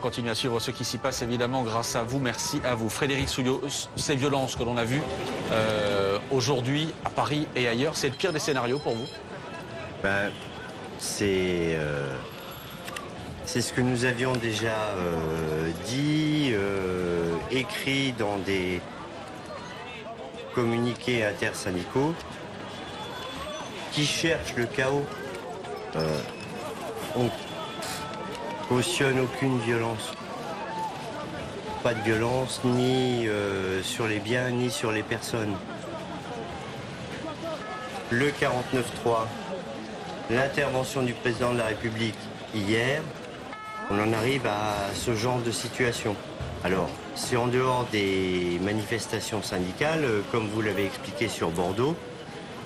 continuer à suivre ce qui s'y passe, évidemment, grâce à vous. Merci à vous. Frédéric Souillot, ces violences que l'on a vues aujourd'hui à Paris et ailleurs, c'est le pire des scénarios pour vous? Ben, c'est ce que nous avions déjà dit, écrit dans des communiqués intersyndicaux qui cherchent le chaos. On cautionne aucune violence. Pas de violence ni sur les biens ni sur les personnes. Le 49.3, l'intervention du président de la République hier, on en arrive à ce genre de situation. Alors, c'est en dehors des manifestations syndicales, comme vous l'avez expliqué sur Bordeaux.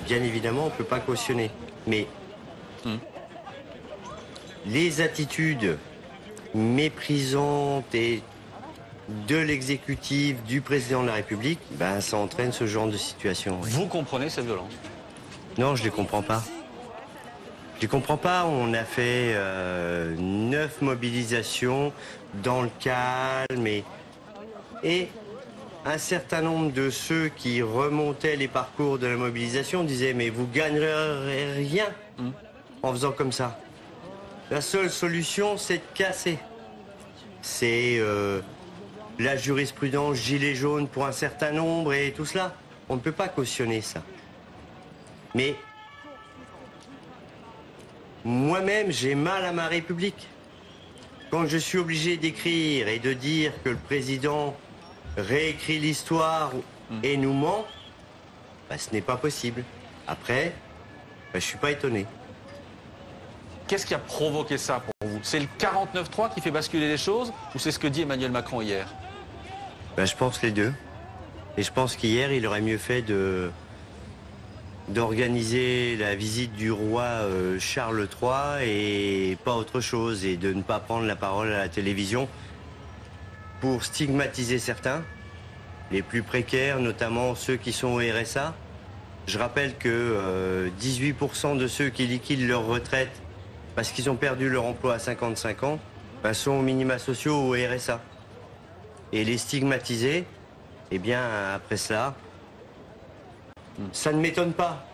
Bien évidemment, on ne peut pas cautionner. Mais les attitudes méprisantes et de l'exécutif, du président de la République, ben, ça entraîne ce genre de situation. Oui. Vous comprenez cette violence? Non, je ne les comprends pas. Je ne comprends pas. On a fait 9 mobilisations dans le calme et un certain nombre de ceux qui remontaient les parcours de la mobilisation disaient « mais vous gagnerez rien en faisant comme ça ». La seule solution, c'est de casser. C'est la jurisprudence gilet jaune pour un certain nombre et tout cela. On ne peut pas cautionner ça. Mais moi-même, j'ai mal à ma République. Quand je suis obligé d'écrire et de dire que le président réécrit l'histoire et nous ment, bah, ce n'est pas possible. Après, bah, je ne suis pas étonné. Qu'est-ce qui a provoqué ça pour vous? C'est le 49.3 qui fait basculer les choses ou c'est ce que dit Emmanuel Macron hier? Bah, je pense les deux. Et je pense qu'hier, il aurait mieux fait d'organiser la visite du roi Charles III et pas autre chose, et de ne pas prendre la parole à la télévision pour stigmatiser certains, les plus précaires, notamment ceux qui sont au RSA. Je rappelle que 18% de ceux qui liquident leur retraite parce qu'ils ont perdu leur emploi à 55 ans ben, sont aux minima sociaux ou au RSA. Et les stigmatiser, eh bien, après cela, ça ne m'étonne pas.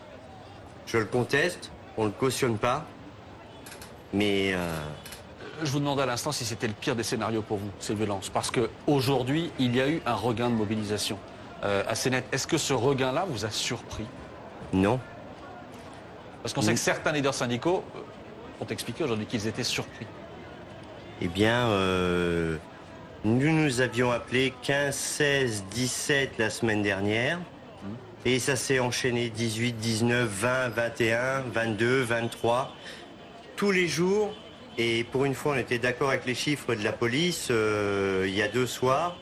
Je le conteste, on ne le cautionne pas, mais... Je vous demandais à l'instant si c'était le pire des scénarios pour vous, ces violences. Parce qu'aujourd'hui, il y a eu un regain de mobilisation assez net. Est-ce que ce regain-là vous a surpris? Non. Parce qu'on sait que certains leaders syndicaux ont expliqué aujourd'hui qu'ils étaient surpris. Eh bien, nous avions appelé 15, 16, 17 la semaine dernière. Et ça s'est enchaîné 18, 19, 20, 21, 22, 23. Tous les jours. Et pour une fois, on était d'accord avec les chiffres de la police. Il y a 2 soirs,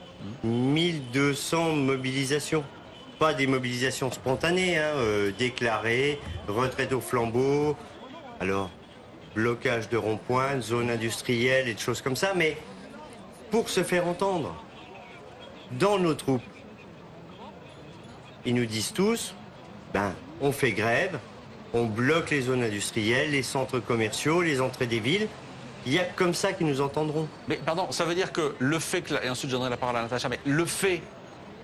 1200 mobilisations. Pas des mobilisations spontanées, hein, déclarées, retraite au flambeau. Alors, blocage de ronds-points, zone industrielle et de choses comme ça. Mais pour se faire entendre, dans nos troupes, ils nous disent tous, ben, on fait grève, on bloque les zones industrielles, les centres commerciaux, les entrées des villes. Il y a comme ça qu'ils nous entendront. Mais pardon, ça veut dire que le fait que... Et ensuite, je donnerai la parole à Natacha, mais le fait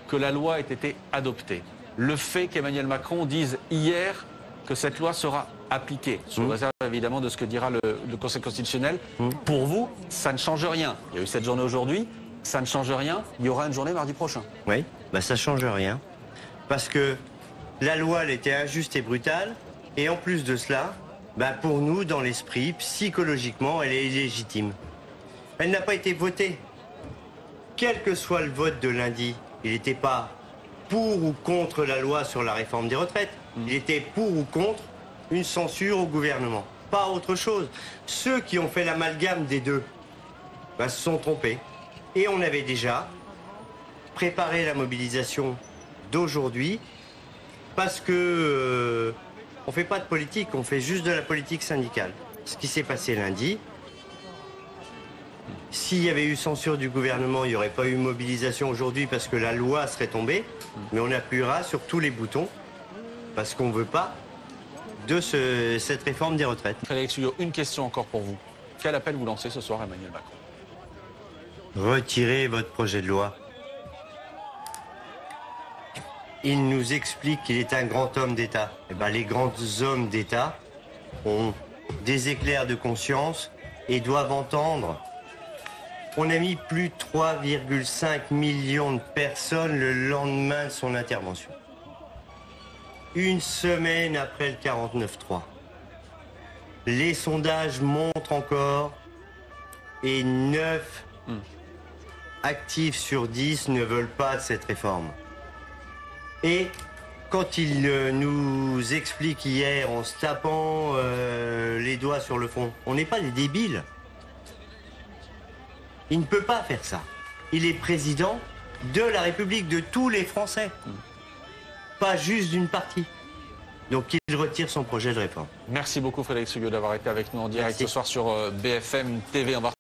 que la loi ait été adoptée, le fait qu'Emmanuel Macron dise hier que cette loi sera appliquée, sous réserve évidemment de ce que dira le Conseil constitutionnel, pour vous, ça ne change rien. Il y a eu cette journée aujourd'hui, ça ne change rien, il y aura une journée mardi prochain. Oui, ben ça ne change rien. Parce que la loi, elle était injuste et brutale. Et en plus de cela, ben pour nous, dans l'esprit, psychologiquement, elle est illégitime. Elle n'a pas été votée. Quel que soit le vote de lundi, il n'était pas pour ou contre la loi sur la réforme des retraites. Il était pour ou contre une censure au gouvernement. Pas autre chose. Ceux qui ont fait l'amalgame des deux ben, se sont trompés. Et on avait déjà préparé la mobilisation d'aujourd'hui, parce que on fait pas de politique, on fait juste de la politique syndicale. Ce qui s'est passé lundi, s'il y avait eu censure du gouvernement, il n'y aurait pas eu mobilisation aujourd'hui parce que la loi serait tombée, mais on appuiera sur tous les boutons parce qu'on ne veut pas de cette réforme des retraites. Frédéric Souillot, une question encore pour vous. Quel appel vous lancez ce soir, Emmanuel Macron? retirez votre projet de loi. Il nous explique qu'il est un grand homme d'État. Eh ben, les grands hommes d'État ont des éclairs de conscience et doivent entendre. On a mis plus de 3,5 millions de personnes le lendemain de son intervention. Une semaine après le 49-3. Les sondages montrent encore et 9 actifs sur 10 ne veulent pas de cette réforme. Et quand il nous explique hier en se tapant les doigts sur le front, on n'est pas des débiles. Il ne peut pas faire ça. Il est président de la République, de tous les Français. Pas juste d'une partie. Donc il retire son projet de réforme. Merci beaucoup Frédéric Suguiot d'avoir été avec nous en direct ce soir sur BFM TV.